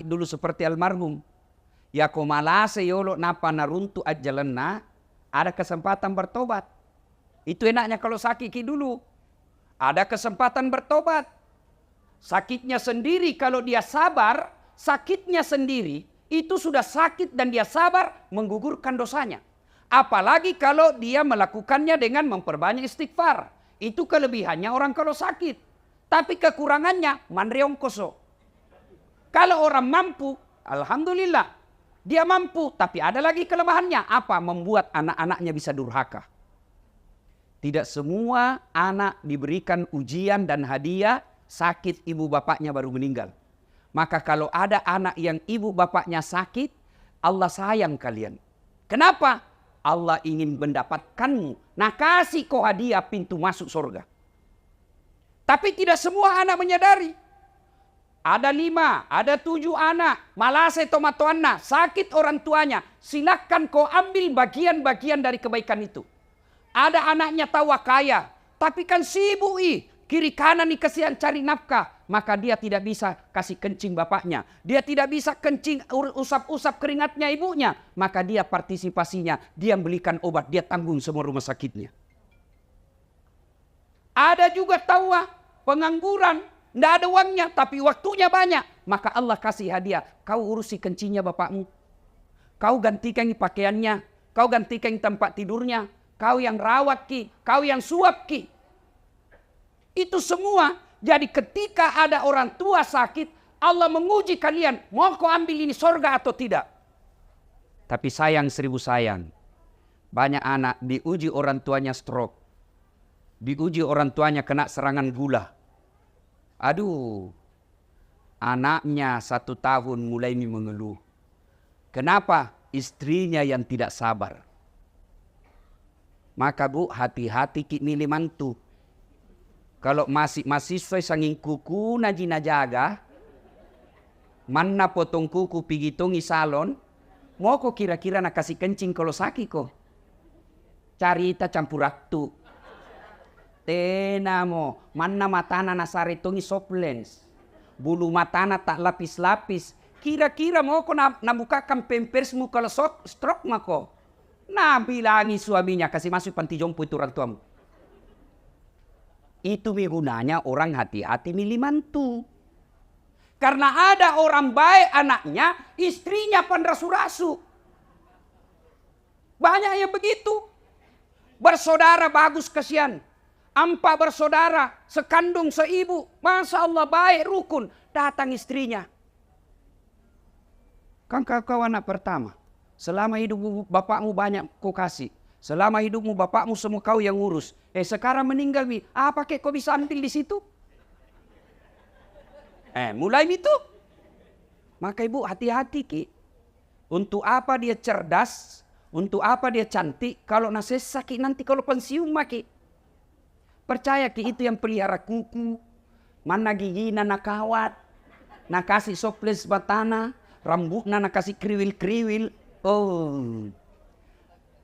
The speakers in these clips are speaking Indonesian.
dulu seperti almarhum. Ya ko malase yolo napa naruntu ajalanna, ada kesempatan bertobat. Itu enaknya kalau sakit dulu. Ada kesempatan bertobat. Sakitnya sendiri kalau dia sabar, sakitnya sendiri itu sudah sakit dan dia sabar menggugurkan dosanya. Apalagi kalau dia melakukannya dengan memperbanyak istighfar. Itu kelebihannya orang kalau sakit. Tapi kekurangannya manreong koso. Kalau orang mampu, alhamdulillah. Dia mampu, tapi ada lagi kelemahannya. Apa? Membuat anak-anaknya bisa durhaka. Tidak semua anak diberikan ujian dan hadiah sakit ibu bapaknya baru meninggal. Maka kalau ada anak yang ibu bapaknya sakit, Allah sayang kalian. Kenapa? Allah ingin mendapatkanmu. Nah, kasih kau hadiah pintu masuk surga. Tapi tidak semua anak menyadari. Ada 5, ada 7 anak. Malase tomatoanna, sakit orang tuanya. Silakan kau ambil bagian-bagian dari kebaikan itu. Ada anaknya tawa kaya. Tapi kan sibuk kiri kanan nih kasihan cari nafkah. Maka dia tidak bisa kasih kencing bapaknya. Dia tidak bisa kencing usap-usap keringatnya ibunya. Maka dia partisipasinya. Dia belikan obat. Dia tanggung semua rumah sakitnya. Ada juga tawa pengangguran. Tidak ada uangnya tapi waktunya banyak. Maka Allah kasih hadiah. Kau urusi kencingnya bapakmu. Kau gantikan pakaiannya. Kau gantikan tempat tidurnya. Kau yang rawat kau yang suap Itu semua. Jadi ketika ada orang tua sakit, Allah menguji kalian. Mau kau ambil ini surga atau tidak? Tapi sayang 1000 sayang. Banyak anak diuji orang tuanya stroke. Diuji orang tuanya kena serangan gula. Aduh. Anaknya 1 tahun mulai mengeluh. Kenapa? Istrinya yang tidak sabar. Maka bu, hati-hati milih mantu. Kalau masih mahasiswa sanging kuku najina jaga, mana potong kuku pigi tongi salon, mau kok kira-kira nak kasih kencing kalau sakit kok. Carita campur raktu. Tenamo, mana matana nasare tongi soplens. Bulu matana tak lapis-lapis. Kira-kira mau kok nabukakan pempersmu kalau stroke mako. Nah bilangi suaminya kasih masuk panti jompo itu orang tuamu. Itu gunanya orang hati-hati milih mantu. Karena ada orang baik anaknya, istrinya pandrasu-rasu. Banyak yang begitu. Bersaudara bagus kasihan. 4 bersaudara, sekandung seibu. Masya Allah baik rukun. Datang istrinya. Kan kau anak pertama. Selama hidup bapakmu banyak kau kasih. Selama hidupmu bapakmu semua kau yang ngurus. Sekarang meninggal apa kek kau bisa ambil di situ? Mulai itu. Maka ibu hati-hati ki. Untuk apa dia cerdas? Untuk apa dia cantik? Kalau nasi sakit nanti kalau pensiun maki. Percaya ki itu yang pelihara kuku. Mana giginya nak kawat. Nak kasih soples batana. Rambutnya nak kasih kriwil-kriwil. Oh,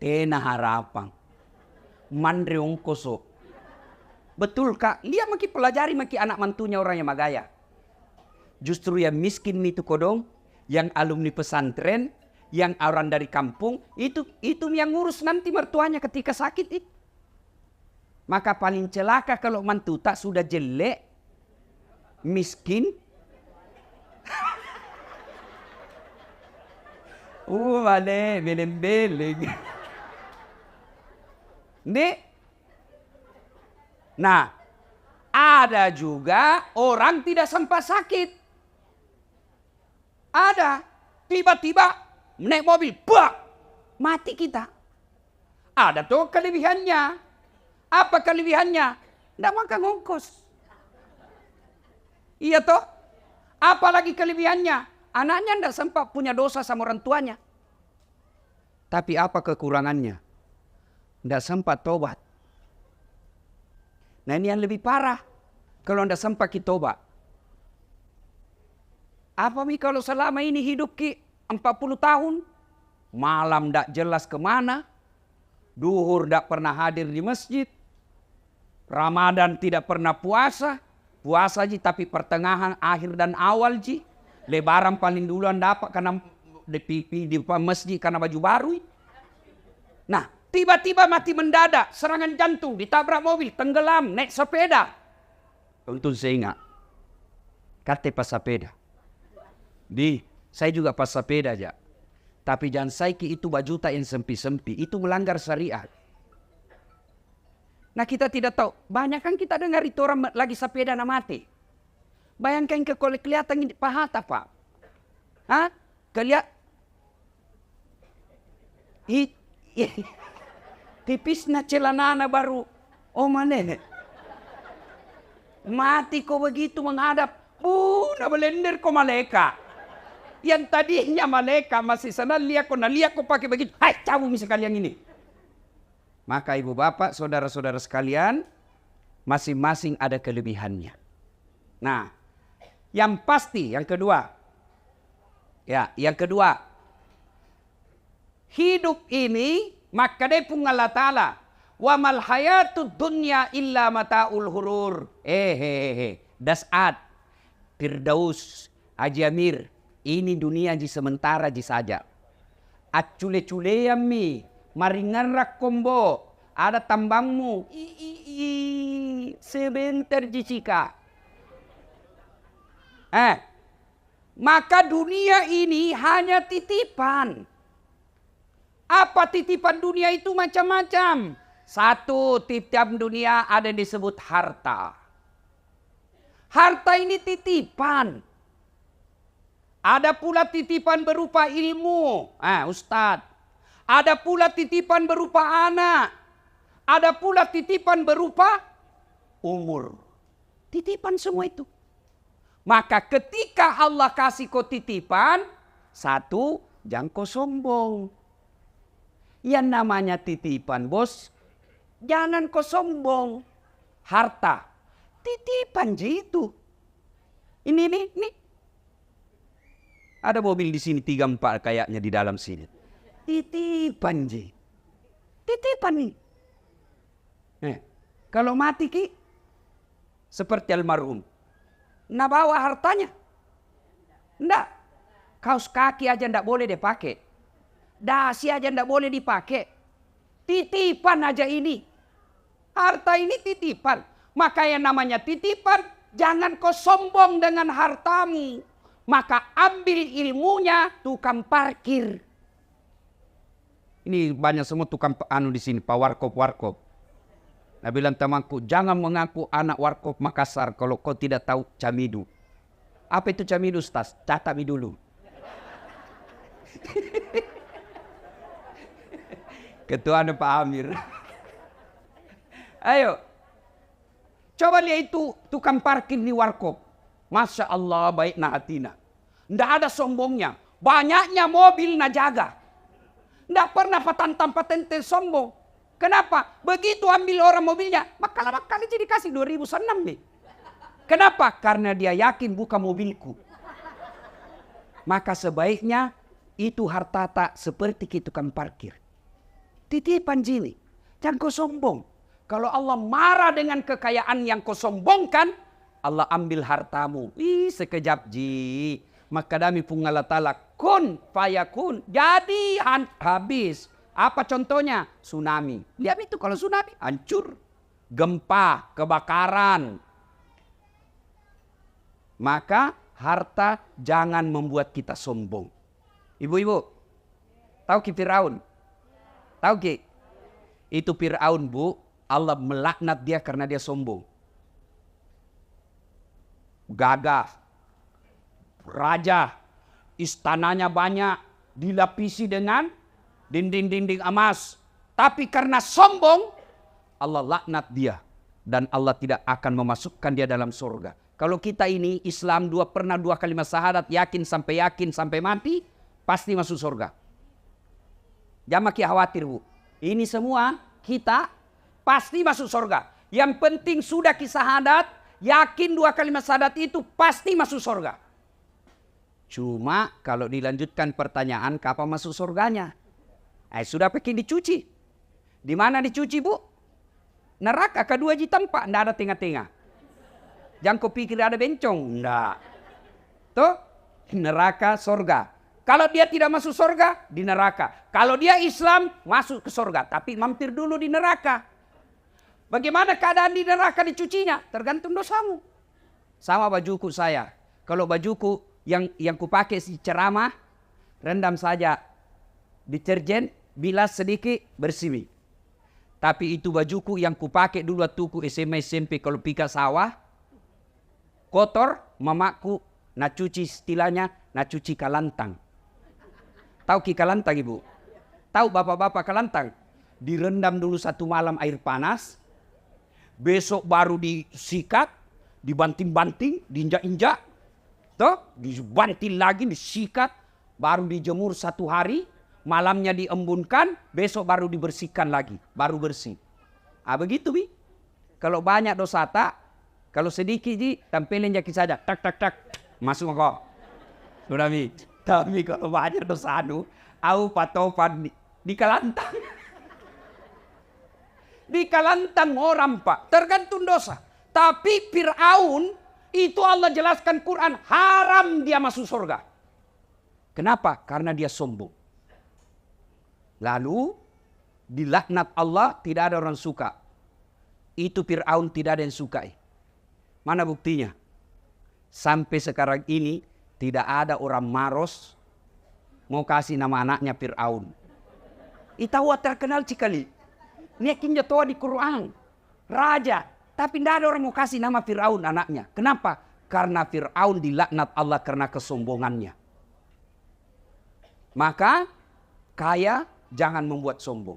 tena harapan, mandreong koso. Betul kak, lihat maki pelajari maki anak mantunya orang yang magaya. Justru yang miskin itu kodong, yang alumni pesantren, yang orang dari kampung, itu yang ngurus nanti mertuanya ketika sakit. Maka paling celaka kalau mantu tak sudah jelek, miskin. Vale, beleng-beleng. Nah, ada juga orang tidak sempat sakit. Ada. Tiba-tiba naik mobil, bak, mati kita. Ada tuh kelebihannya. Apa kelebihannya? Tidak makan ongkos. Iya toh? Apalagi kelebihannya? Anaknya tidak sempat punya dosa sama orang tuanya. Tapi apa kekurangannya? Tidak sempat tobat. Nah ini yang lebih parah. Kalau tidak sempat kita tobat. Apa kalau selama ini hidup 40 tahun. Malam tidak jelas kemana. Duhur tidak pernah hadir di masjid. Ramadan tidak pernah puasa. Puasa tapi pertengahan, akhir dan awal . Lebaran paling duluan dapat karena di masjid karena baju baru. Nah, tiba-tiba mati mendadak, serangan jantung, ditabrak mobil, tenggelam, naik sepeda. Untung saya ingat. Kata pas sepeda. Saya juga pas sepeda aja. Tapi jangan saiki itu bajuta yang sempi-sempi, itu melanggar syariat. Nah kita tidak tahu, banyak kan kita dengar itu orang lagi sepeda na mati. Bayangkan kelihatan ini paha apa? Hah? Tipis na celanana baru. Oh mana? Mati kok begitu menghadap. Na belender ko maleka. Yang tadinya maleka masih sana lihat ko pakai begitu. Hai, cabut misalkan yang ini. Maka ibu bapak, saudara-saudara sekalian, masing-masing ada kelebihannya. Nah, yang pasti, yang kedua. Ya, yang kedua. Hidup ini, maka dia pun Allah Ta'ala. Wa mal hayatud dunya illa mata'ul hurur. Das'ad. Firdaus. Haji Amir. Ini dunia ji sementara ji saja. Acule-cule yami. Maringan rakombo. Ada tambangmu. Sebentar jicika. Maka dunia ini hanya titipan. Apa titipan dunia itu? Macam-macam. Satu, titipan dunia ada yang disebut harta. Harta ini titipan. Ada pula titipan berupa ilmu. Ustadz. Ada pula titipan berupa anak. Ada pula titipan berupa umur. Titipan semua itu. Maka ketika Allah kasih kau titipan, satu, jangan kau sombong. Yang namanya titipan bos, jangan kau sombong. Harta, titipan itu. Ini. Ada mobil di sini 3-4 kayaknya di dalam sini. Titipan ji. Titipan nih. Kalau mati ki, seperti almarhum. Nah bawa hartanya. Enggak. Kaos kaki aja enggak boleh dipakai. Dasi aja enggak boleh dipakai. Titipan aja ini. Harta ini titipan. Maka yang namanya titipan, jangan kau sombong dengan hartamu. Maka ambil ilmunya, tukang parkir. Ini banyak semua tukang di sini, Pak Warkop. Nah bilang temanku, jangan mengaku anak Warkop Makassar kalau kau tidak tahu camidu. Apa itu camidu, Ustaz? Catami dulu. Ketua Pak Amir. Ayo. Coba lihat itu tukang parkir di Warkop. Masya Allah baik na hatina. Nggak ada sombongnya. Banyaknya mobil na jaga. Nggak pernah patente sombong. Kenapa? Begitu ambil orang mobilnya, maka kali jadi kasih 2006 nih. Kenapa? Karena dia yakin bukan mobilku. Maka sebaiknya itu harta tak seperti tukang parkir. Titipan jini, jangan kau sombong. Kalau Allah marah dengan kekayaan yang kau sombongkan, Allah ambil hartamu. Sekejap ji. Maka dami pun Allah Ta'ala kun fayakun. Jadi habis. Apa contohnya? Tsunami. Lihat itu kalau tsunami hancur. Gempa, kebakaran. Maka harta jangan membuat kita sombong. Ibu-ibu, tahu ki Firaun? Tahu ki? Itu Firaun, Bu. Allah melaknat dia karena dia sombong. Gagah. Raja. Istananya banyak. Dilapisi dengan dinding-dinding emas. Tapi karena sombong, Allah laknat dia. Dan Allah tidak akan memasukkan dia dalam surga. Kalau kita ini Islam pernah dua kalimat syahadat, yakin sampai mati, pasti masuk surga. Jangan khawatir, Bu. Ini semua kita pasti masuk surga. Yang penting sudah syahadat, yakin dua kalimat syahadat itu pasti masuk surga. Cuma kalau dilanjutkan pertanyaan, kapan masuk surganya? Sudah pakai dicuci. Di mana dicuci, Bu? Neraka kedua ji tempat, enggak ada tengah-tengah. Jangan kau pikir ada bencong, enggak. Tuh, neraka, sorga. Kalau dia tidak masuk sorga, di neraka. Kalau dia Islam, masuk ke sorga. Tapi mampir dulu di neraka. Bagaimana keadaan di neraka dicucinya? Tergantung dosamu. Sama bajuku saya. Kalau bajuku yang kupakai si ceramah, rendam saja deterjen, bilas sedikit, bersih. Tapi itu bajuku yang kupakai dulu waktu ku SMA SMP kalau pika sawah, kotor, mamaku nak cuci istilahnya, nak cuci kalantang. Tahu ki kalantang ibu? Tahu bapak-bapak kalantang? Direndam dulu satu malam air panas, besok baru disikat, dibanting-banting, diinjak-injak, toh, dibanting lagi, disikat, baru dijemur satu hari, malamnya diembunkan, besok baru dibersihkan lagi, baru bersih. Ah begitu bi. Kalau banyak dosa tak, kalau sedikit ji, tampilin jaki saja, tak tak tak, masuk kok. Sudah bi. Tapi kalau banyak dosa au patopan di kalantang. Di kalantang orang pak, tergantung dosa. Tapi Fir'aun itu Allah jelaskan Quran haram dia masuk surga. Kenapa? Karena dia sombong. Lalu dilaknat Allah, tidak ada orang suka. Itu Fir'aun tidak ada yang sukai. Mana buktinya? Sampai sekarang ini tidak ada orang maros mau kasih nama anaknya Fir'aun. Itawa terkenal cikali. Nekin jatuh di Quran. Raja. Tapi tidak ada orang mau kasih nama Fir'aun anaknya. Kenapa? Karena Fir'aun dilaknat Allah karena kesombongannya. Maka kaya jangan membuat sombong.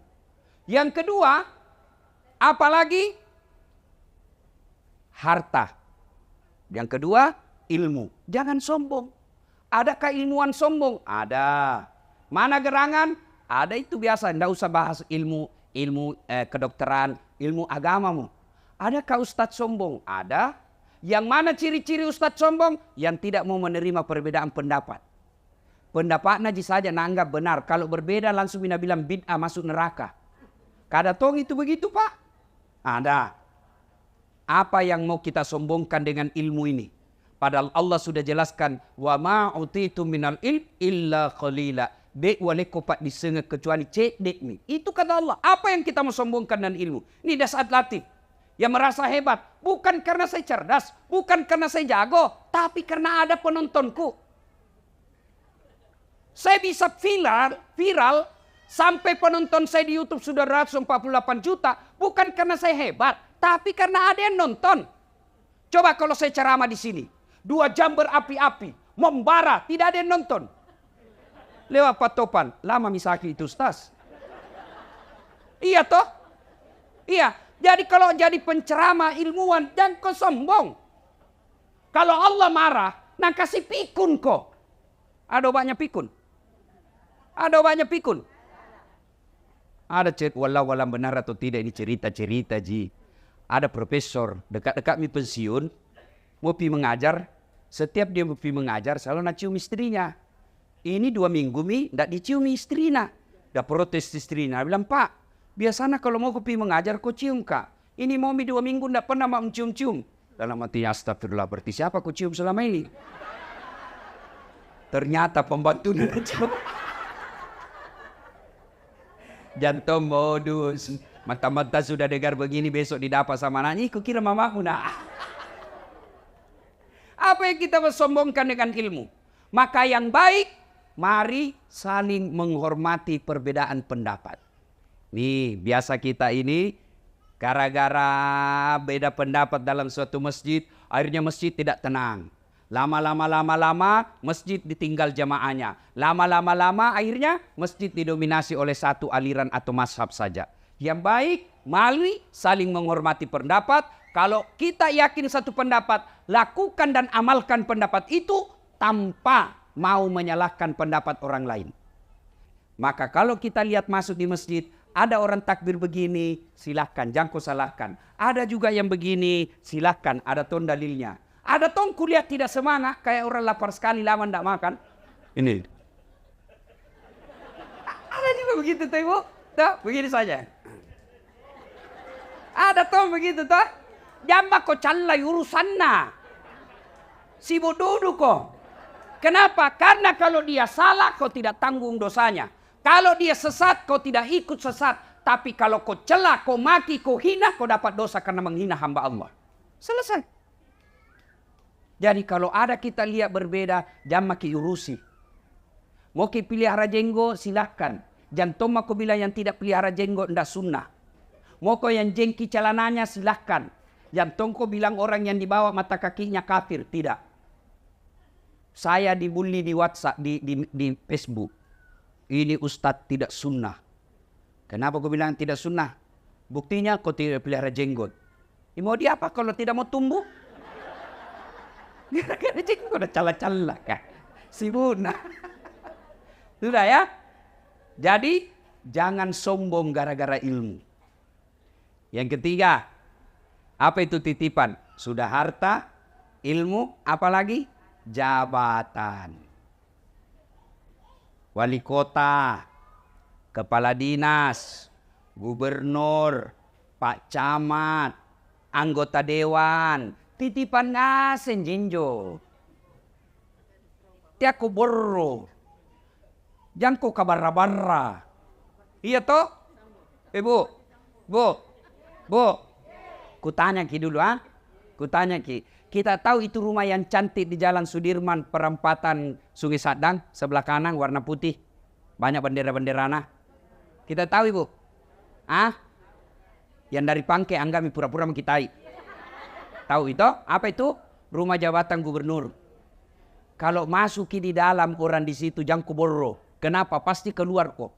Yang kedua, apalagi? Harta. Yang kedua, ilmu. Jangan sombong. Ada keilmuan sombong? Ada. Mana gerangan? Ada, itu biasa. Tidak usah bahas ilmu kedokteran, ilmu agamamu. Adakah ustadz sombong? Ada. Yang mana ciri-ciri ustadz sombong? Yang tidak mau menerima perbedaan pendapat. Pendapatnya saja nanggap benar. Kalau berbeda langsung bina bilang bid'ah, masuk neraka. Kada tong itu begitu pak? Ada. Apa yang mau kita sombongkan dengan ilmu ini? Padahal Allah sudah jelaskan, wa ma utitu minal ilm illa qalila. Dek wale kopat disengah kecuali cek dek ni. Itu kata Allah. Apa yang kita mau sombongkan dengan ilmu? Ini dasar latif. Yang merasa hebat. Bukan karena saya cerdas. Bukan karena saya jago. Tapi karena ada penontonku. Saya bisa viral. Sampai penonton saya di YouTube sudah 148 juta. Bukan karena saya hebat. Tapi karena ada yang nonton. Coba kalau saya ceramah di sini. 2 jam berapi-api. Membara. Tidak ada yang nonton. Lewat patopan. Lama misaki itu ustaz. Iya toh? Iya. Jadi kalau jadi penceramah ilmuwan, jangan kau sombong. Kalau Allah marah, nak kasih pikun kok. Ada banyak pikun. Ada banyak pikun. Ada walau benar atau tidak, ini cerita-cerita ji. Ada profesor dekat-dekat mi pensiun, mau pi mengajar. Setiap dia mau pi mengajar, selalu nak cium istrinya. Ini 2 minggu mi, tidak dicium istrinya. Dah protes istrinya, bilang pak, biasanya kalau mau pi mengajar kau cium kak. Ini mau mi 2 minggu tidak pernah mau cium-cium. Dalam hati astagfirullah, berarti siapa kau cium selama ini? Ternyata pembantunya cium. Jantung modus. Mata-mata sudah dengar begini, besok didapat sama anaknya. Kau kira mamaku nak. Apa yang kita bersombongkan dengan ilmu? Maka yang baik, mari saling menghormati perbedaan pendapat. Nih, biasa kita ini gara-gara beda pendapat dalam suatu masjid, akhirnya masjid tidak tenang. Lama-lama masjid ditinggal jamaahnya. Lama-lama akhirnya masjid didominasi oleh satu aliran atau mazhab saja. Yang baik, mari saling menghormati pendapat. Kalau kita yakin satu pendapat, lakukan dan amalkan pendapat itu tanpa mau menyalahkan pendapat orang lain. Maka kalau kita lihat masuk di masjid, ada orang takbir begini, silahkan, jangan kau salahkan. Ada juga yang begini, silahkan, ada ton dalilnya. Ada ton kuliah tidak semangat, kayak orang lapar sekali lama tidak makan. Ini. Ada juga begitu tuh ibu. Tuh, begini saja. Ada ton begitu tuh. Jamba kau calai urusanna. Sibuk duduk kok. Kenapa? Karena kalau dia salah, kau tidak tanggung dosanya. Kalau dia sesat, kau tidak ikut sesat. Tapi kalau kau celah, kau maki, kau hina, kau dapat dosa karena menghina hamba Allah. Selesai. Jadi kalau ada kita lihat berbeda, jangan maki urusi. Mau pelihara jenggot, silahkan. Jantung aku bilang yang tidak pelihara jenggot, tidak sunnah. Mau kau yang jengki celananya, silahkan. Jantung kau bilang orang yang dibawa mata kakinya kafir, tidak. Saya dibully di WhatsApp, di Facebook. Ini Ustadz tidak sunnah. Kenapa kau bilang tidak sunnah? Buktinya kau tidak pelihara jenggot. Mau dia apa kalau tidak mau tumbuh? Gara-gara jenggot udah cala-cala kan. Si Buna. Sudah ya. Jadi jangan sombong gara-gara ilmu. Yang ketiga, apa itu titipan? Sudah harta, ilmu, apalagi? Jabatan. Wali kota, kepala dinas, gubernur, pak camat, anggota dewan, titipan ngasen jinjo. Tiako borro. Jangan kau kabarra-barra. Iya toh? Bu. Kutanya ki dulu ah. Kutanya ki. Kita tahu itu rumah yang cantik di Jalan Sudirman, perempatan Sungai Sadang, sebelah kanan warna putih. Banyak bendera-benderana. Kita tahu ibu. Ah? Yang dari Pangke anggami pura-pura mengkitai. Tahu itu? Apa itu? Rumah jabatan gubernur. Kalau masuki di dalam orang di situ jangan kuborro. Kenapa? Pasti keluar kok.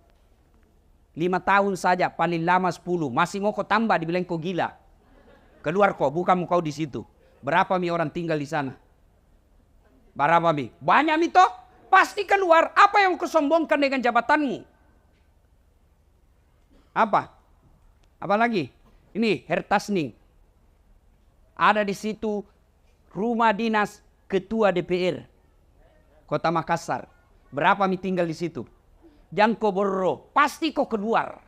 5 tahun saja, paling lama 10. Masih mau kau tambah, dibilang kau gila. Keluar kok, bukan kau di situ. Berapa mi orang tinggal di sana? Berapa mi? Banyak mi toh? Pasti keluar. Apa yang kau sombongkan dengan jabatanmu? Apa? Apa lagi? Ini Hertasning. Ada di situ rumah dinas ketua DPR Kota Makassar. Berapa mi tinggal di situ? Jangan kau borro, pasti kau keluar.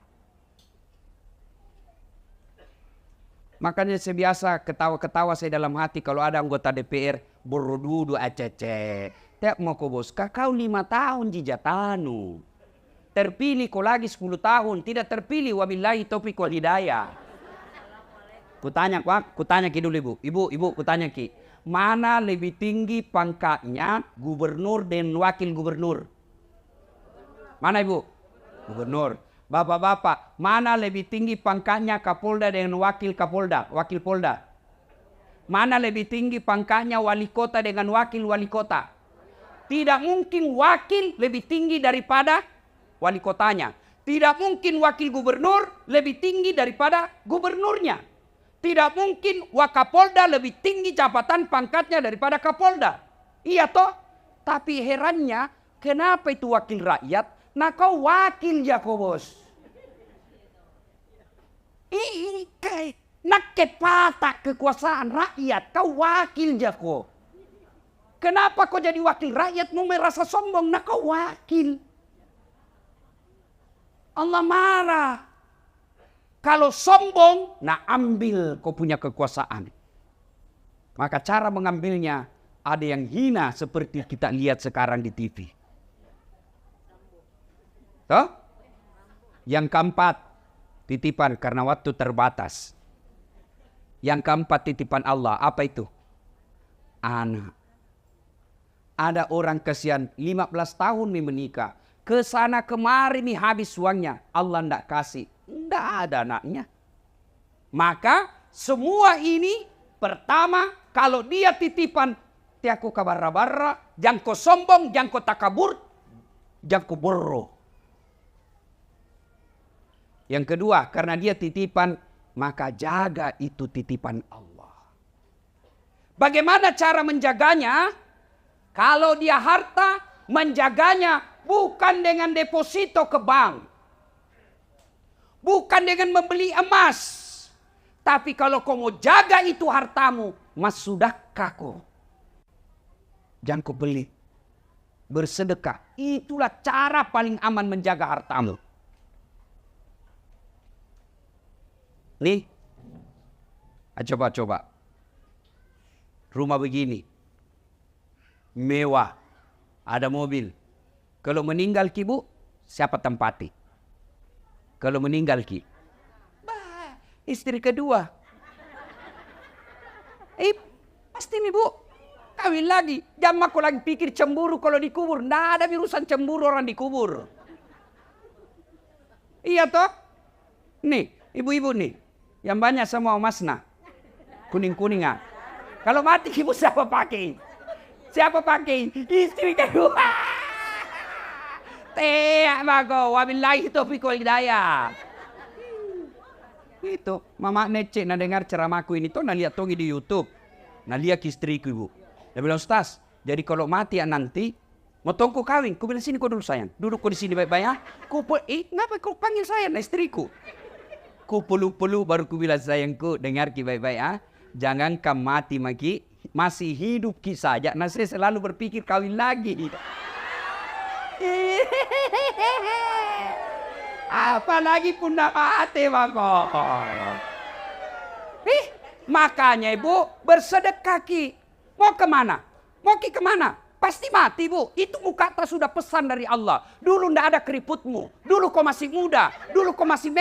Makanya saya biasa ketawa-ketawa saya dalam hati kalau ada anggota DPR borro dudu acece. Tiap mau kau bos, kau 5 tahun jijatanu. Terpilih kau lagi 10 tahun, tidak terpilih wabillahi taufiq wal hidayah. Kutanya ki dulu ibu, kutanya ki. Mana lebih tinggi pangkatnya gubernur dan wakil gubernur? Mana ibu? Gubernur. Bapak-bapak, mana lebih tinggi pangkatnya Kapolda dengan wakil Kapolda, wakil Polda? Mana lebih tinggi pangkatnya wali kota dengan wakil wali kota? Tidak mungkin wakil lebih tinggi daripada wali kotanya. Tidak mungkin wakil gubernur lebih tinggi daripada gubernurnya. Tidak mungkin Wakapolda lebih tinggi jabatan pangkatnya daripada Kapolda. Iya toh? Tapi herannya, kenapa itu wakil rakyat? Nah kau wakil ya kau bos. Ini kayak naket patak kekuasaan rakyat. Kau wakil ya kau. Kenapa kau jadi wakil rakyat mau merasa sombong? Nah kau wakil. Allah marah. Kalau sombong, nah ambil kau punya kekuasaan. Maka cara mengambilnya ada yang hina seperti kita lihat sekarang di TV. Toh? Yang keempat, titipan karena waktu terbatas. Yang keempat titipan Allah, apa itu? Anak. Ada orang kasihan 15 tahun menikah. Kesana kemari nih habis uangnya. Allah ndak kasih. Ndak ada anaknya. Maka semua ini pertama kalau dia titipan tiaku kabarra-barra, jangan kau sombong, jangan kau takabur, jangan kau borro. Yang kedua, karena dia titipan, maka jaga itu titipan Allah. Bagaimana cara menjaganya? Kalau dia harta, menjaganya bukan dengan deposito ke bank. Bukan dengan membeli emas. Tapi kalau kau mau jaga itu hartamu, mas sudahkah kau? Jangan kau beli. Bersedekah. Itulah cara paling aman menjaga hartamu. Nih. Coba. Rumah begini. Mewah. ada mobil. Kalau meninggal ki bu, siapa tempati? Kalau meninggal ki, istri kedua. Pasti nih bu, kawin lagi. Jangan aku lagi pikir cemburu kalau dikubur. Nggak ada urusan cemburu orang dikubur. Iya toh? Nih, ibu-ibu nih, yang banyak sama masna, kuning-kuningan. Kalau mati ibu siapa pakai? Siapa pakai? Istri kedua. Bago, wabillahi taufiq wal hidayah. Itu, mama Nece na dengar ceramahku ini tuh, na lihat tongi di YouTube. Na lihat istriku ibu. Dia bilang, Ustaz, jadi kalau mati ya nanti, mau tongku kawin. Ku bilang, sini kau dulu sayang. Duduk kau di sini baik-baik ya. Ngapa kau panggil saya, na istriku? Ku pelu-pelu baru ku bilang, sayangku, dengar ki baik-baik ya. Jangan kau mati maki, masih hidup ki saja. Nah saya selalu berpikir kawin lagi. Apalagi pun nak mati mako. Makanya ibu bersedekah ki. Mau kemana? Mau ki kemana? Pasti mati bu. Itu kata sudah pesan dari Allah. Dulu ndak ada keriputmu. Dulu kau masih muda. Dulu kau masih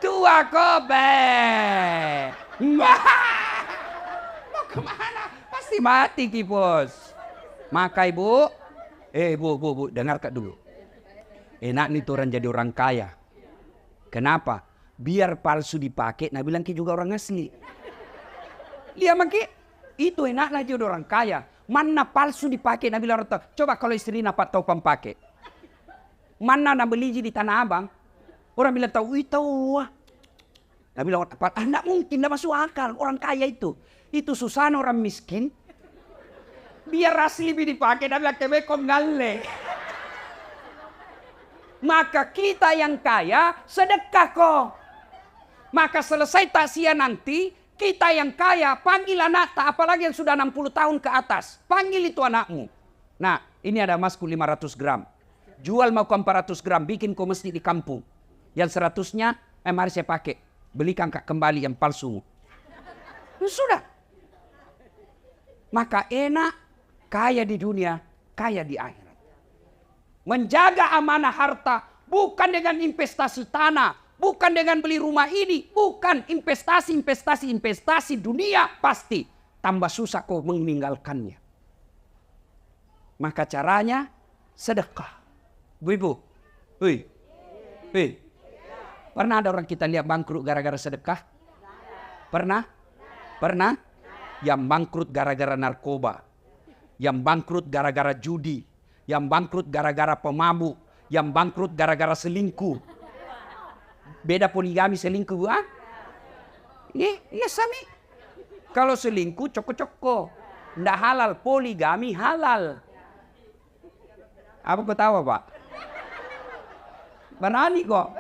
tua kau mau kemana? Pasti mati ki bos. Maka ibu, bu, dengar kak dulu. Enak nih orang jadi orang kaya. Kenapa? Biar palsu dipakai, nah bilang ki juga orang asli. Dia maki, itu enak lah jadi orang kaya. Mana palsu dipakai, nah bilang orang coba kalau istri napak tahu pakai. Mana nak beli di Tanah Abang, orang bilang tahu, tahu. Nah bilang orang enggak mungkin, enggak masuk akal. Orang kaya itu susah orang miskin. Biar asli dipakai dan bilang kebekom ngale. Maka kita yang kaya sedekah kok. Maka selesai takziah nanti kita yang kaya panggil anak tak apalagi yang sudah 60 tahun ke atas. Panggil itu anakmu. Nah ini ada emasku 500 gram. Jual mau 400 gram bikin kau masjid di kampung. Yang 100-nya mari saya pakai. Belikan kembali yang palsu. Sudah. Maka enak. Kaya di dunia, kaya di akhirat. Menjaga amanah harta bukan dengan investasi tanah, bukan dengan beli rumah ini, bukan investasi dunia pasti tambah susah kau meninggalkannya. Maka caranya sedekah. Bu-ibu, pernah ada orang kita lihat bangkrut gara-gara sedekah? Pernah? Yang bangkrut gara-gara narkoba. Yang bangkrut gara-gara judi, yang bangkrut gara-gara pemabuk, yang bangkrut gara-gara selingkuh. Beda poligami selingkuh, ah? Iya sami. Kalau selingkuh coko-coko, ndak halal. Poligami halal. Apa kau tahu pak? Berani kok.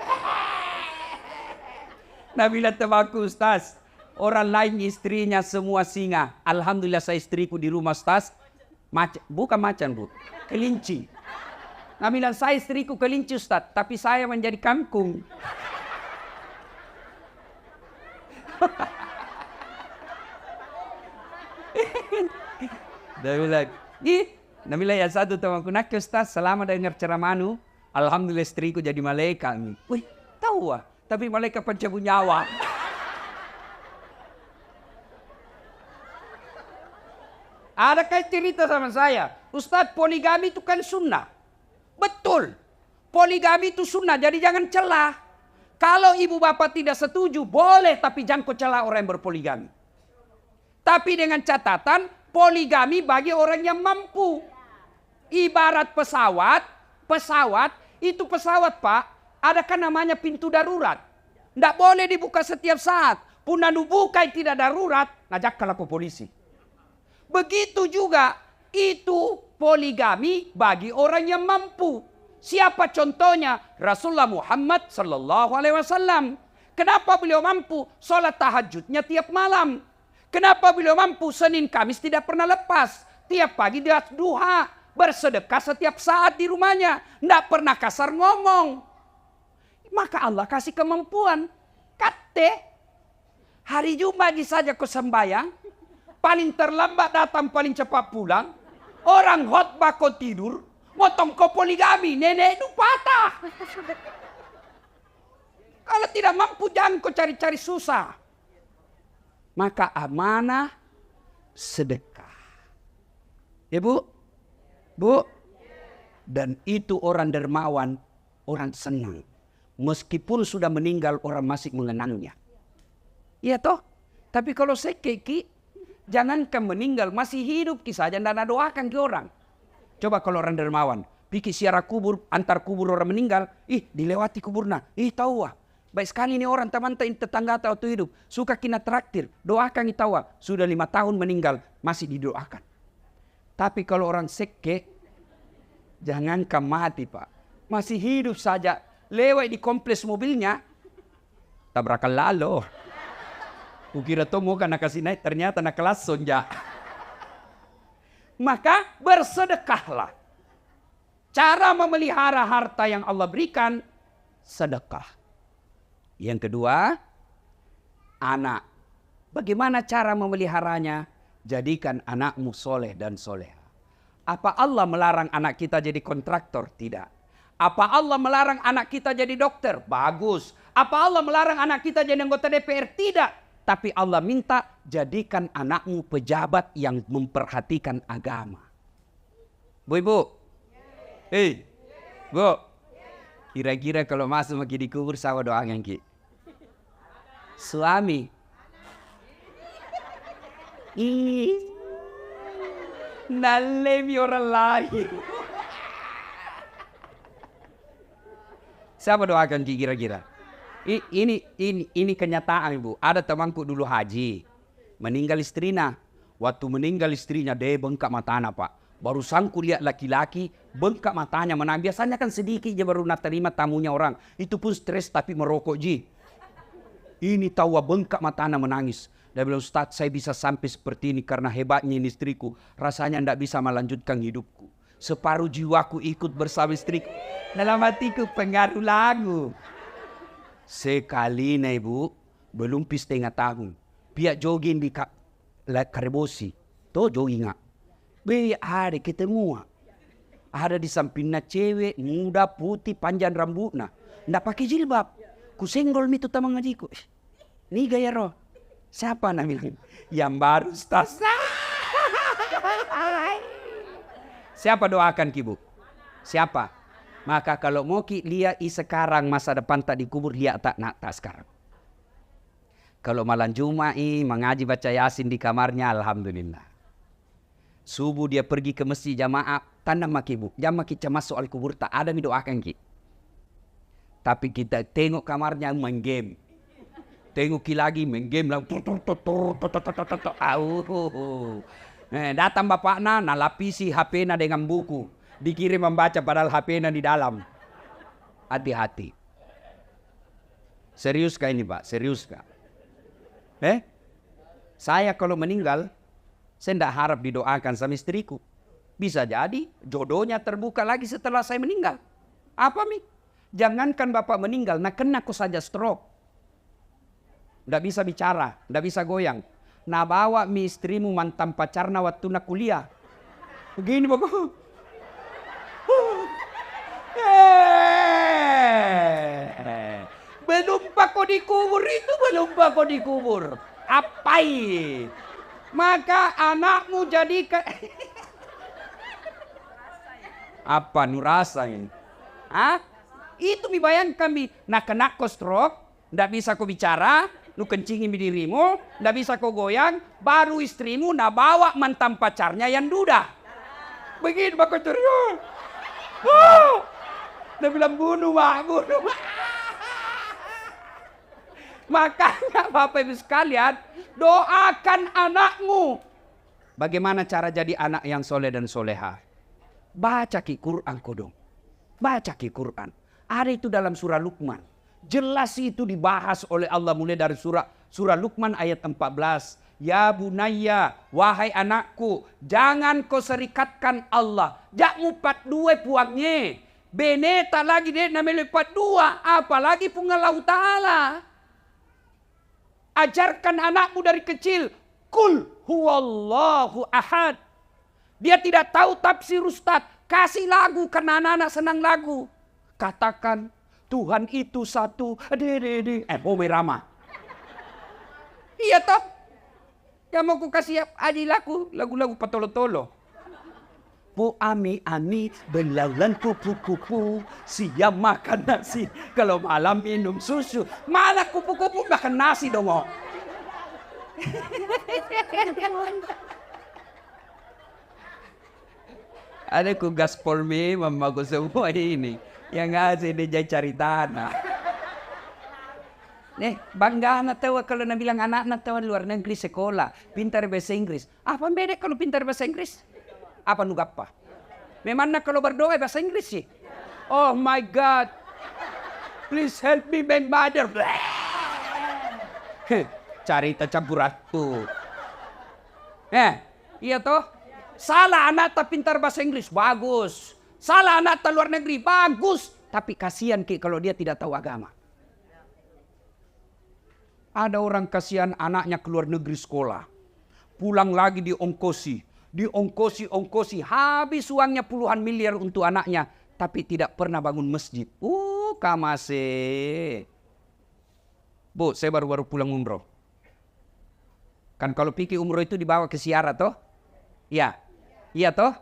Nabila temanku Ustaz, orang lain istrinya semua singa. Alhamdulillah saya istriku di rumah Ustaz. Bukan macan bu, kelinci. Nah bilang saya istriku kelinci Ustaz, tapi saya menjadi kangkung. Dia bilang ya satu temanku, nak Ustaz selama dengar ceramahmu, alhamdulillah istriku jadi malaikat. Wih, tahu ah, tapi malaikat pencabut nyawa. Ada kayak cerita sama saya, Ustadz poligami itu kan sunnah. Betul, poligami itu sunnah, jadi jangan celah. Kalau ibu bapak tidak setuju, boleh, tapi jangan kau celah orang yang berpoligami. Tapi dengan catatan, poligami bagi orang yang mampu. Ibarat pesawat itu pesawat pak, ada kan namanya pintu darurat. Tidak boleh dibuka setiap saat. Puna dibuka tidak darurat, najak kalau polisi. Begitu juga itu poligami bagi orang yang mampu. Siapa contohnya? Rasulullah Muhammad sallallahu alaihi wasallam. Kenapa beliau mampu? Salat tahajudnya tiap malam. Kenapa beliau mampu? Senin Kamis tidak pernah lepas. Tiap pagi dia duha, bersedekah setiap saat di rumahnya, tidak pernah kasar ngomong. Maka Allah kasih kemampuan. Kate hari Jumat saja kau sembahyang. paling terlambat datang, paling cepat pulang. Orang khotbah kau tidur, motong kau poligami, nenek itu patah. Kalau tidak mampu jangan kau cari-cari susah. Maka amanah sedekah. Ya Bu? Bu? Dan itu orang dermawan, orang senang. Meskipun sudah meninggal orang masih mengenangnya. Iya toh? Tapi kalau sekeki, jangankan meninggal, masih hidup kisah saja dan doakan ke orang. Coba kalau orang dermawan, pikir siara kubur, antar kubur orang meninggal, dilewati kuburna, tahu wah. Baik sekali ini orang teman tetangga atau hidup, suka kina traktir, doakan tahu wah. Sudah 5 tahun meninggal, masih didoakan. Tapi kalau orang seke, jangankan mati Pak, masih hidup saja, lewat di kompleks mobilnya, tabrakan lalu. Kukira tuh mau karena kasih naik, ternyata nak kelas sonja. Maka bersedekahlah. Cara memelihara harta yang Allah berikan, sedekah. Yang kedua, anak. Bagaimana cara memeliharanya? Jadikan anakmu soleh dan soleha. Apa Allah melarang anak kita jadi kontraktor? Tidak. Apa Allah melarang anak kita jadi dokter? Bagus. Apa Allah melarang anak kita jadi anggota DPR? Tidak. Tapi Allah minta jadikan anakmu pejabat yang memperhatikan agama. Bu, Ibu. Bu. Kira-kira kalau masuk lagi di kubur sama doang Ki. Suami. Nalemi orang lain. Siapa doakan Ki kira-kira? Ini kenyataan Ibu. Ada temanku dulu haji, meninggal istrinya. Waktu meninggal istrinya dia bengkak matanya Pak. Baru sangku lihat laki-laki bengkak matanya menang. Biasanya kan sedikit aja baru nak terima tamunya orang. Itu pun stres tapi merokok Ji. Ini tahu bengkak matanya menangis. Dia bilang, Ustaz saya bisa sampai seperti ini karena hebatnya ini istriku. Rasanya tidak bisa melanjutkan hidupku. Separuh jiwaku ikut bersama istriku. Dalam hatiku pengaruh lagu. Sekali nih Bu, belum setengah tahun. Pihak jogging di Karebosi. Tuh jogging nggak? Ada ketemu. Ada di sampingnya cewek, muda, putih, panjang rambutnya. Nggak pakai jilbab. Ku senggol itu tamang ngajiku. Nih gaya roh. Siapa namanya? Yang baru Ustaz. Siapa doakan Ki Bu? Siapa? Maka kalau mau Ki lihat sekarang masa depan tak dikubur lihat tak nak tak sekarang. Kalau malam Jumat mengaji baca Yasin di kamarnya alhamdulillah. Subuh dia pergi ke masjid jamaah tanda maki Bu. Jamaah kita masuk al kubur tak ada doakan Ki. Tapi kita tengok kamarnya main game. Tengok Ki lagi main game lah. Datang bapaknya nalapisi HP-nya dengan buku. Dikirim membaca padahal HP-nya di dalam. Hati-hati. Serius kah ini Pak? Serius kah? Saya kalau meninggal, saya tidak harap didoakan sama istriku. Bisa jadi jodohnya terbuka lagi setelah saya meninggal. Apa Mi? Jangankan Bapak meninggal, nah kena aku saja stroke. Tidak bisa bicara, tidak bisa goyang. Nah bawa mi istrimu mantan pacarna waktu nak kuliah. Begini Bapak. Belum pak kau dikubur itu, belum pak kau dikubur. Apai? Maka anakmu jadikan. Apa nurasa ini? Itu mi bayangkan mi. Nak kena kau stroke, ndak bisa kau bicara, lu kencingin di dirimu, ndak bisa kau goyang, baru istrimu nak bawa mantan pacarnya yang duda. Begini pak kau ceria. Dia bilang bunuh Mak, bunuh Mak. Makanya Bapak Ibu sekalian, doakan anakmu. Bagaimana cara jadi anak yang soleh dan soleha? Baca Ki Quran kodong. Baca Ki Quran. Ada itu dalam surah Luqman. Jelas itu dibahas oleh Allah mulai dari surah Luqman ayat 14. Ya bunayya, wahai anakku, jangan kau serikatkan Allah. Jak mupat dua puangnya. Beneta lagi dia namanya lipat dua. Apalagi pungan Allah Ta'ala. Ajarkan anakmu dari kecil. Kul huwallahu ahad. Dia tidak tahu tafsir Ustaz. Kasih lagu karena anak-anak senang lagu. Katakan Tuhan itu satu. Bobe Rama. Iya toh? Yang mau ku kasih aji lagu-lagu patolo-tolo. Bu ami belaulan kupu-kupu, siang makan nasi, kalau malam minum susu. Malah kupu-kupu makan nasi dong. Ada ku gaspol me mamago semua ini. Yang ngasih dia cari tanah. Nih, bangga anak tahu kalau nak bilang anak tahu di luar negeri sekolah, pintar bahasa Inggris. Apa beda kalau pintar bahasa Inggris? Apa nu apa? Memang kalau berdoa bahasa Inggris sih. Oh my God. Please help me my mother. Cari campur aku. Iya toh? Salah anak tak pintar bahasa Inggris, bagus. Salah anak tak luar negeri, bagus. Tapi kasihan kalau dia tidak tahu agama. Ada orang kasihan anaknya keluar negeri sekolah. Pulang lagi diongkosi. Diongkosi, habis uangnya puluhan miliar untuk anaknya. Tapi tidak pernah bangun masjid. Kamase. Bu, saya baru pulang umroh. Kan kalau pikir umroh itu dibawa ke ziarah toh? Iya. Iya toh?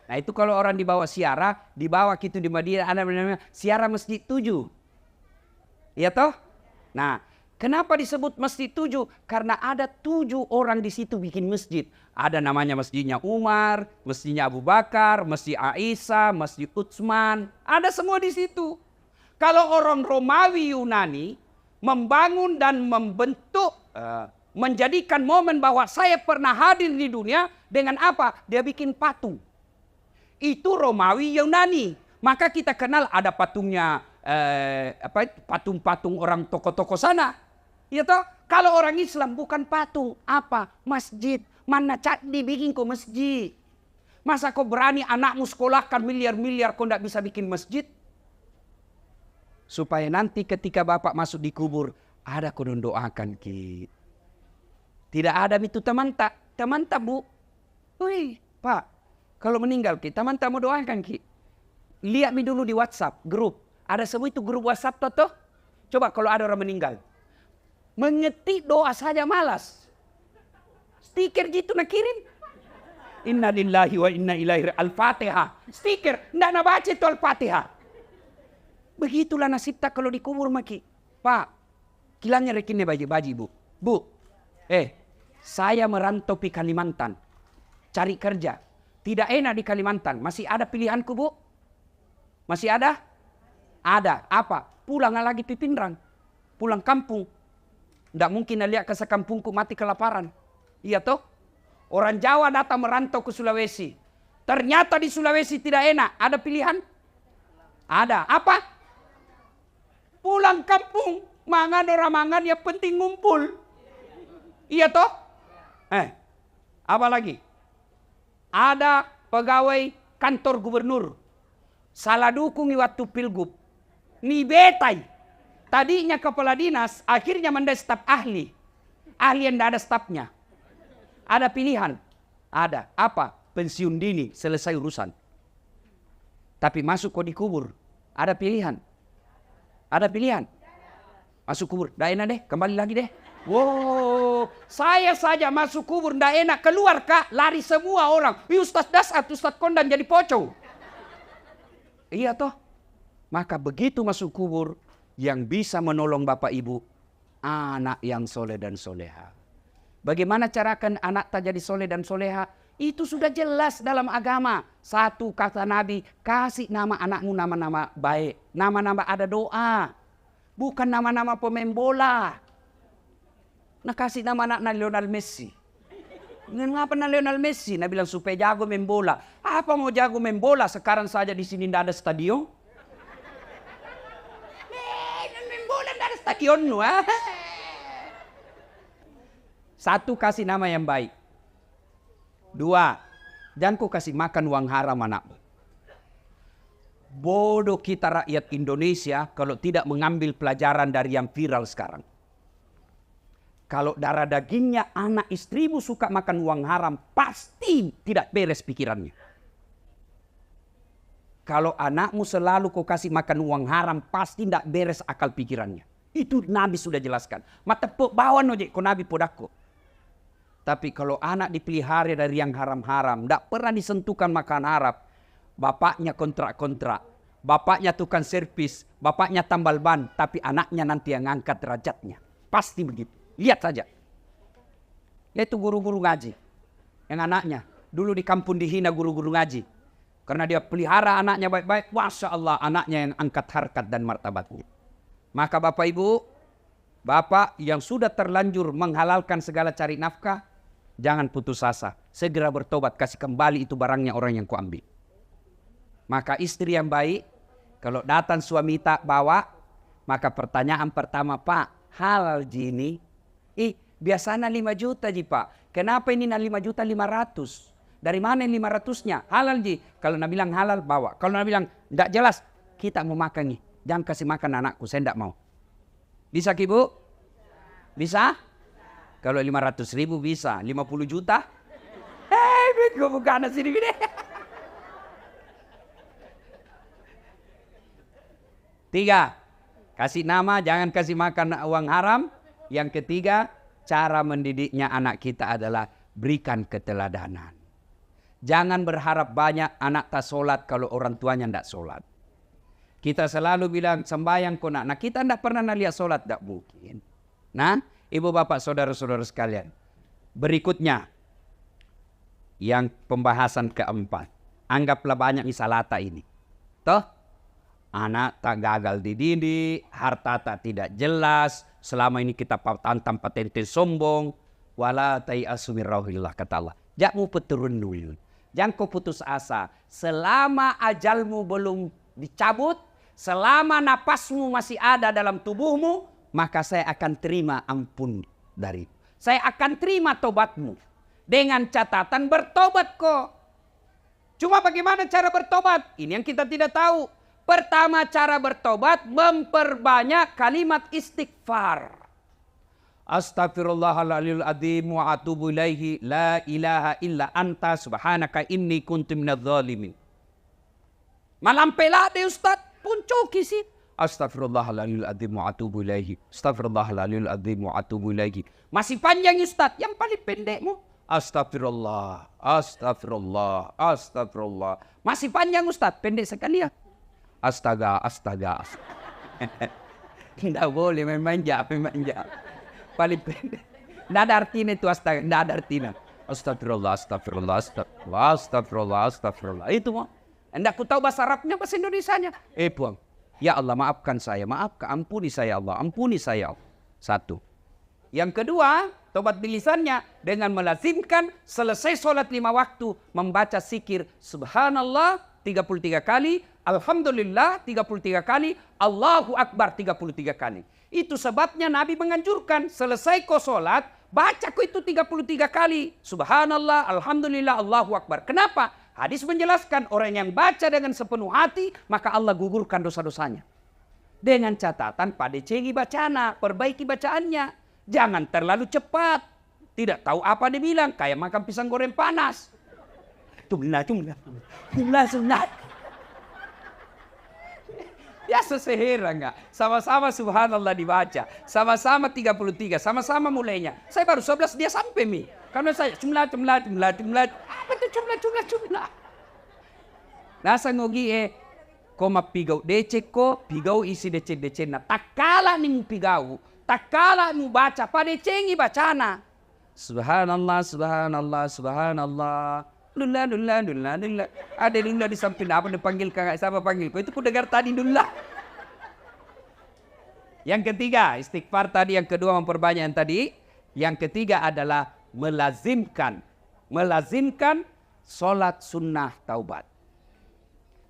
Nah itu kalau orang dibawa ziarah, dibawa gitu di Madinah, ada namanya ziarah Masjid 7. Iya toh? Nah, kenapa disebut Masjid 7? Karena ada 7 orang di situ bikin masjid. Ada namanya masjidnya Umar, masjidnya Abu Bakar, masjid Aisyah, masjid Utsman. Ada semua di situ. Kalau orang Romawi Yunani membangun dan membentuk, menjadikan momen bahwa saya pernah hadir di dunia dengan apa? Dia bikin patung. Itu Romawi Yunani. Maka kita kenal ada patungnya, patung-patung orang tokoh-tokoh sana. Ya toh? Kalau orang Islam bukan patung, apa? Masjid. Mana cat dibikin kok masjid? Masa kau berani anakmu sekolahkan miliar-miliar kau tidak bisa bikin masjid? Supaya nanti ketika bapak masuk di kubur, ada kau doakan ki. Tidak ada itu teman tak bu. Wih, Pak, kalau meninggal ki, teman tak mau doakan ki. Lihat mi dulu di WhatsApp grup. Ada semua itu grup WhatsApp toh. Coba kalau ada orang meninggal. Mengetik doa saja malas. Stiker gitu nak kirim. Inna lillahi wa inna ilaihi Al-Fatihah. Stiker, ndak nak baca itu Al-Fatihah. Begitulah nasib tak kalau dikubur maki. Pak, kilanya rekinnya baji bu. Bu, saya merantau di Kalimantan. Cari kerja. Tidak enak di Kalimantan. Masih ada pilihanku bu? Masih ada? Ada. Apa? Pulang lagi di Pindrang. Pulang kampung. Tidak mungkin lihat ke sekampungku mati kelaparan. Iya toh? Orang Jawa datang merantau ke Sulawesi. Ternyata di Sulawesi tidak enak. Ada pilihan? Ada. Apa? Pulang kampung. Mangan orang mangan yang penting ngumpul. Iya toh? Apa lagi? Ada pegawai kantor gubernur. Salah dukung waktu pilgub. Ni betai. Tadinya kepala dinas, akhirnya menjadi staf ahli. Ahli yang tidak ada stafnya. Ada pilihan. Ada. Apa? Pensiun dini, selesai urusan. Tapi masuk kok dikubur. Ada pilihan. Ada pilihan. Masuk kubur. Tidak enak deh, kembali lagi deh. Wow, saya saja masuk kubur, tidak enak. Keluar kak, lari semua orang. Ustaz Dasat, Ustaz Kondan jadi pocong. Iya toh? Maka begitu masuk kubur, yang bisa menolong bapak ibu, anak yang soleh dan soleha. Bagaimana carakan anak tak jadi soleh dan soleha? Itu sudah jelas dalam agama. Satu kata Nabi, kasih nama anakmu nama-nama baik. Nama-nama ada doa. Bukan nama-nama pemain bola. Nah kasih nama anak Lionel Messi. Mengapa Lionel Messi? Nah bilang supaya jago main bola. Apa mau jago main bola? Sekarang saja di sini tidak ada stadion. Main bola tidak ada stadion. Satu, kasih nama yang baik. Dua, jangan kau kasih makan uang haram anakmu. Bodoh kita rakyat Indonesia kalau tidak mengambil pelajaran dari yang viral sekarang. Kalau darah dagingnya anak istrimu suka makan uang haram, pasti tidak beres pikirannya. Kalau anakmu selalu kau kasih makan uang haram, pasti tidak beres akal pikirannya. Itu Nabi sudah jelaskan. Mata bawa nojek ko Nabi podako. Tapi kalau anak dipelihara dari yang haram-haram, tidak pernah disentuhkan makan haram, bapaknya kontrak-kontrak, bapaknya tukang servis, bapaknya tambal ban, tapi anaknya nanti yang angkat derajatnya. Pasti begitu. Lihat saja. Yaitu guru-guru ngaji. Yang anaknya. Dulu di kampung dihina guru-guru ngaji. Karena dia pelihara anaknya baik-baik. Masya Allah anaknya yang angkat harkat dan martabatnya. Maka Bapak Ibu. Bapak yang sudah terlanjur menghalalkan segala cari nafkah. Jangan putus asa. Segera bertobat. Kasih kembali itu barangnya orang yang kuambil. Maka istri yang baik. Kalau datang suami tak bawa. Maka pertanyaan pertama, Pak. Halal ji ini. Biasanya 5 juta ji Pak. Kenapa ini 5 juta 500? Dari mana 500-nya? Halal ji. Kalau nak bilang halal bawa. Kalau nak bilang tidak jelas. Kita mau makan nih. Jangan kasih makan anakku. Saya tidak mau. Bisa Ibu? Bisa? Kalau 500 ribu bisa. 50 juta? Gue bukan sini gini. Tiga. Kasih nama, jangan kasih makan uang haram. Yang ketiga, cara mendidiknya anak kita adalah berikan keteladanan. Jangan berharap banyak anak tak sholat kalau orang tuanya tidak sholat. Kita selalu bilang sembahyang kau nak. Nah kita tidak pernah lihat sholat, tidak mungkin. Nah ibu bapak saudara-saudara sekalian. Berikutnya, yang pembahasan keempat. Anggaplah banyak misalata ini. Toh? Anak tak gagal dididik, harta tak tidak jelas, selama ini kita tantang patente sombong, wala ta'iasu min rauhillah kata Allah. Jangan peturun dulu. Jangan kau putus asa. Selama ajalmu belum dicabut, selama napasmu masih ada dalam tubuhmu, maka saya akan terima ampun dari. Saya akan terima tobatmu. Dengan catatan bertobat kok. Cuma bagaimana cara bertobat? Ini yang kita tidak tahu. Pertama cara bertobat memperbanyak kalimat istighfar. Astaghfirullahaladzim wa atubu ilaihi la ilaha illa anta subhanaka inni kuntu minadz zalimin. Malampela de Ustaz punco kisi. Astaghfirullahaladzim wa atubu ilaihi. Astaghfirullahaladzim wa atubu ilaihi. Masih panjang Ustaz, yang paling pendekmu astagfirullah, astagfirullah, astagfirullah. Masih panjang Ustaz, pendek sekali ya. Astaga. Tidak boleh memanja. Paling pendek. Tidak ada artinya itu astaga. Tidak ada artinya. Astagfirullah. Itu mau. Tidak aku tahu bahasa Arabnya, bahasa Indonesianya. Puang. Ya Allah maafkan saya. Ampuni saya Allah. Ampuni saya Allah. Satu. Yang kedua, tobat di lisannya dengan melazimkan selesai sholat 5 waktu. Membaca zikir subhanallah 33 kali. Alhamdulillah 33 kali, Allahu Akbar 33 kali. Itu sebabnya Nabi menganjurkan selesai kau sholat, baca kau itu 33 kali. Subhanallah, Alhamdulillah, Allahu Akbar. Kenapa? Hadis menjelaskan orang yang baca dengan sepenuh hati, maka Allah gugurkan dosa-dosanya. Dengan catatan pada cengi bacana, perbaiki bacaannya. Jangan terlalu cepat. Tidak tahu apa dibilang, kayak makan pisang goreng panas. Jumlah. Ya sesehera enggak. Sama-sama subhanallah dibaca. Sama-sama 33. Sama-sama mulainya. Saya baru 11 dia sampai mi. Karena saya jumlah. Apa itu jumlah? Nasa ngogi koma pigau DC ko pigau isi DC na. Takala ning pigau. Takala nu baca pada cengi bacana. Subhanallah. Dullah. Ada dullah di samping apa dipanggil kakak siapa panggil kau itu ku dengar tadi dullah. Yang ketiga istighfar tadi, yang kedua memperbanyak yang tadi, yang ketiga adalah melazimkan sholat sunnah taubat.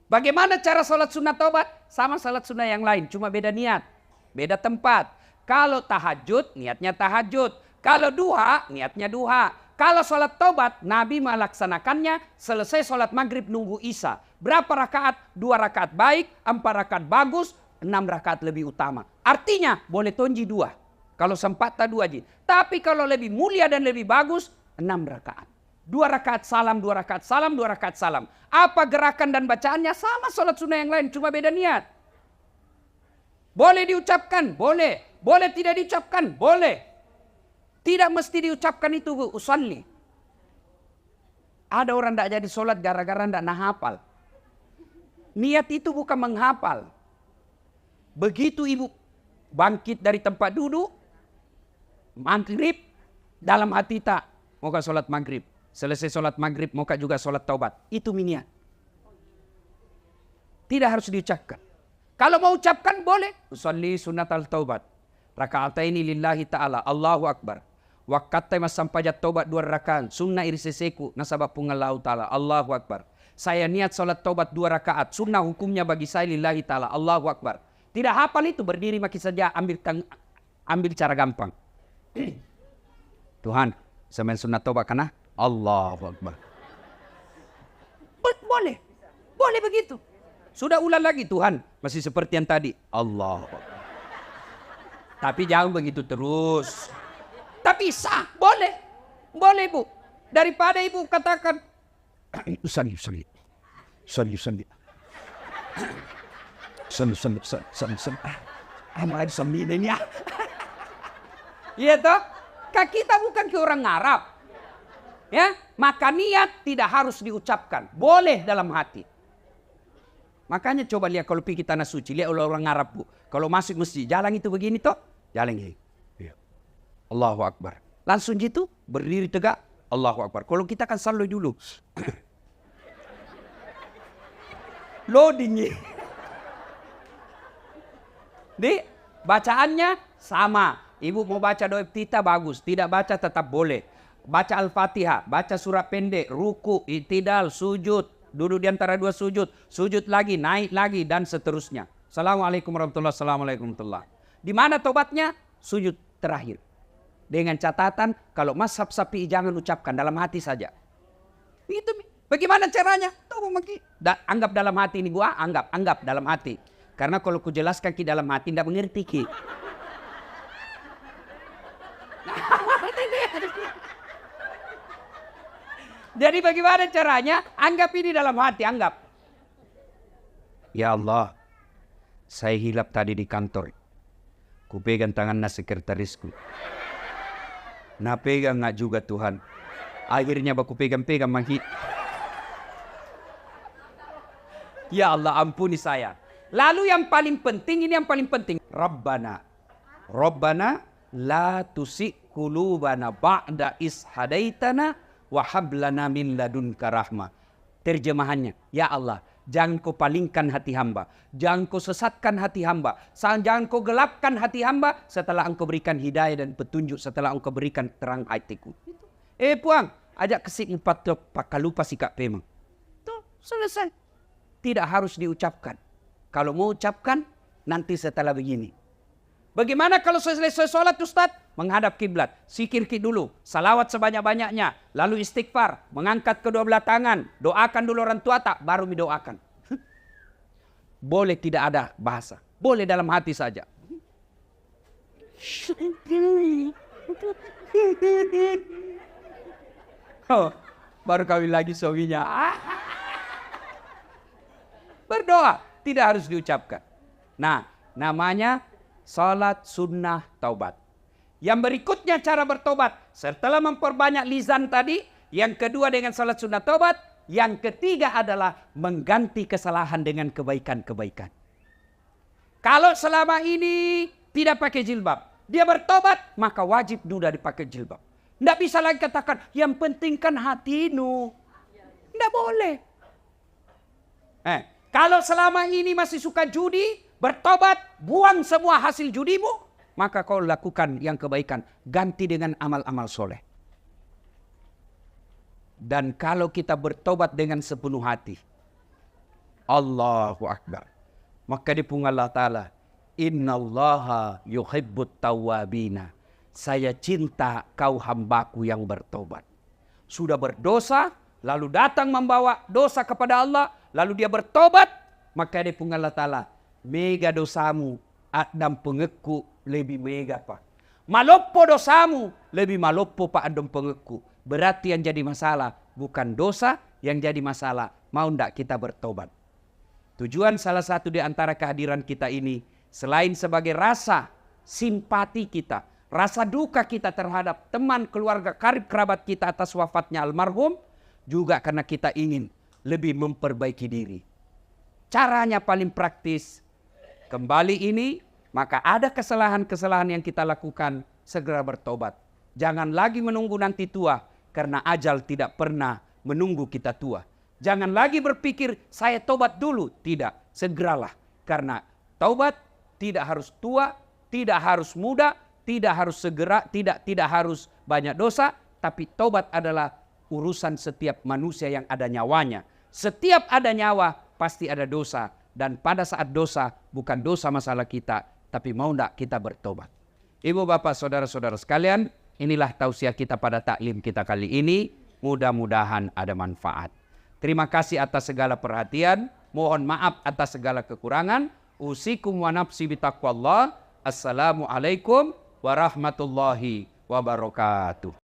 Bagaimana cara sholat sunnah taubat? Sama sholat sunnah yang lain, cuma beda niat, beda tempat. Kalau tahajud niatnya tahajud, kalau duha niatnya duha. Kalau sholat taubat, Nabi melaksanakannya selesai sholat maghrib nunggu isya. Berapa rakaat? 2 rakaat baik, 4 rakaat bagus, 6 rakaat lebih utama. Artinya boleh tonji 2. Kalau sempat tak 2 ji. Tapi kalau lebih mulia dan lebih bagus, 6 rakaat. 2 rakaat salam, 2 rakaat salam, 2 rakaat salam. Apa gerakan dan bacaannya? Sama sholat sunnah yang lain, cuma beda niat. Boleh diucapkan? Boleh. Boleh tidak diucapkan? Boleh. Tidak mesti diucapkan itu, Bu. Usalli. Ada orang tidak jadi sholat gara-gara tidak hafal. Niat itu bukan menghafal. Begitu ibu bangkit dari tempat duduk, maghrib, dalam hati tak, mau sholat maghrib. Selesai sholat maghrib, mau juga sholat taubat. Itu niat. Tidak harus diucapkan. Kalau mau ucapkan boleh. Usalli sunat al-taubat. Raka'ataini lillahi ta'ala. Allahu Akbar. Wakatai mas sampajat taubat 2 rakaat. Sunnah iriseseku. Nasabab pungallahu ta'ala. Allahu Akbar. Saya niat sholat taubat 2 rakaat. Sunnah hukumnya bagi saya lillahi ta'ala. Allahu Akbar. Tidak hafal itu. Berdiri maki saja. Ambil cara gampang. Tuhan. Saya sunat taubat karena Allahu Akbar. Boleh. Boleh begitu. Sudah ulang lagi Tuhan. Masih seperti yang tadi. Allahu Akbar. Tapi jangan begitu terus. Tapi sah. Boleh. Boleh Bu. Daripada ibu katakan. Usalli. Amal sambil ini ya. Iya toh. Kita bukan ke orang Arab. Ya, maka niat tidak harus diucapkan, boleh dalam hati. Makanya coba lihat kalau pergi tanah suci, lihat orang Arab Bu. Kalau masuk masjid, jalan itu begini toh, jalan ini. Allahu Akbar. Langsung gitu, berdiri tegak, Allahu Akbar. Kalau kita kan selalu dulu. Loading. Di bacaannya sama. Ibu mau baca doa iftitah bagus, tidak baca tetap boleh. Baca Al-Fatihah, baca surat pendek, ruku, i'tidal, sujud, duduk di antara 2 sujud, sujud lagi, naik lagi, dan seterusnya. Assalamualaikum warahmatullahi wabarakatuh. Di mana tobatnya? Sujud terakhir. Dengan catatan, kalau mazhab Syafi'i jangan ucapkan, dalam hati saja. Itu bagaimana caranya? Anggap dalam hati ini gua, anggap dalam hati. Karena kalau ku jelaskan ki dalam hati, tidak mengerti ki. Jadi bagaimana caranya? Anggap ini dalam hati, anggap. Ya Allah, saya hilap tadi di kantor. Ku pegang tangan sekretarisku. Nah pegang nggak juga Tuhan. Akhirnya aku pegang-pegang manghi. Ya Allah ampuni saya. Lalu yang paling penting, ini yang paling penting. Rabbana la tusik qulubana ba'da is hadaitana wa hab lana min ladunka rahmah. Terjemahannya, ya Allah, jangan kau palingkan hati hamba, jangan kau sesatkan hati hamba, jangan kau gelapkan hati hamba setelah engkau berikan hidayah dan petunjuk, setelah engkau berikan terang hatiku. Puang, ajak kesik 4 pakalupa sikap memang. Tuh, selesai. Tidak harus diucapkan. Kalau mau ucapkan, nanti setelah begini. Bagaimana kalau selesai sholat Ustaz? Menghadap kiblat. Sikir dulu. Salawat sebanyak-banyaknya. Lalu istighfar. Mengangkat kedua belah tangan. Doakan dulu orang tua tak? Baru didoakan. Boleh tidak ada bahasa. Boleh dalam hati saja. Oh, baru kawin lagi suaminya. Berdoa. Tidak harus diucapkan. Nah, namanya salat sunnah taubat. Yang berikutnya cara bertobat. Setelah memperbanyak lisan tadi. Yang kedua dengan salat sunnah taubat. Yang ketiga adalah mengganti kesalahan dengan kebaikan-kebaikan. Kalau selama ini tidak pakai jilbab. Dia bertobat. Maka wajib sudah dipakai jilbab. Tidak bisa lagi katakan. Yang penting kan hatimu. Tidak boleh. Kalau selama ini masih suka judi. Bertobat, buang semua hasil judimu, maka kau lakukan yang kebaikan, ganti dengan amal-amal soleh. Dan kalau kita bertobat dengan sepenuh hati, Allahu Akbar, maka dipung Allah Ta'ala, Innallaha yuhibbut tawwabina, saya cinta kau hambaku yang bertobat. Sudah berdosa, lalu datang membawa dosa kepada Allah, lalu dia bertobat, maka dipung Allah Ta'ala, mega dosamu dan pengeku lebih mega Pak. Maloppo dosamu, lebih maloppo pak andong pengeku. Berarti yang jadi masalah bukan dosa, yang jadi masalah mau ndak kita bertobat. Tujuan salah satu di antara kehadiran kita ini, selain sebagai rasa simpati kita, rasa duka kita terhadap teman, keluarga, karib kerabat kita atas wafatnya almarhum, juga karena kita ingin lebih memperbaiki diri. Caranya paling praktis, kembali ini, maka ada kesalahan-kesalahan yang kita lakukan, segera bertobat. Jangan lagi menunggu nanti tua, karena ajal tidak pernah menunggu kita tua. Jangan lagi berpikir, saya tobat dulu. Tidak, segeralah. Karena taubat tidak harus tua, tidak harus muda, tidak harus segera, tidak harus banyak dosa, tapi taubat adalah urusan setiap manusia yang ada nyawanya. Setiap ada nyawa pasti ada dosa, dan pada saat dosa bukan dosa masalah kita, tapi mau enggak kita bertobat. Ibu bapak saudara-saudara sekalian, inilah tausiah kita pada taklim kita kali ini. Mudah-mudahan ada manfaat. Terima kasih atas segala perhatian, mohon maaf atas segala kekurangan. Usikum wa nafsi bitaqwallah. Assalamualaikum warahmatullahi wabarakatuh.